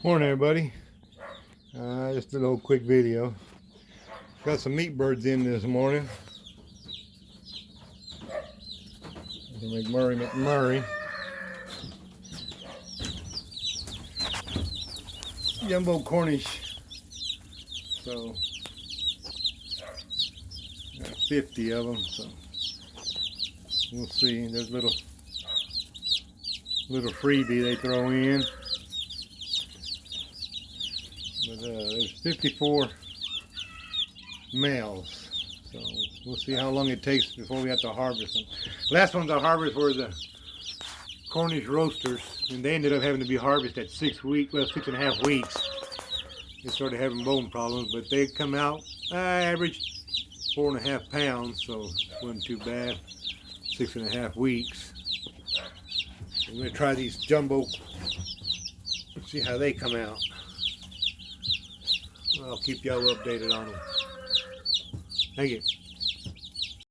Morning, everybody. Just a little quick video. Got some meat birds in this morning. The McMurry. Jumbo Cornish. So, got 50 of them. So, we'll see. There's a little freebie they throw in. But there's 54 males, so we'll see how long it takes before we have to harvest them. Last ones I harvested were the Cornish roasters, and they ended up having to be harvested at 6.5 weeks. They started having bone problems, but they come out, average 4.5 pounds, so it wasn't too bad. 6.5 weeks. I'm going to try these jumbo, see how they come out. I'll keep y'all updated on them. Thank you.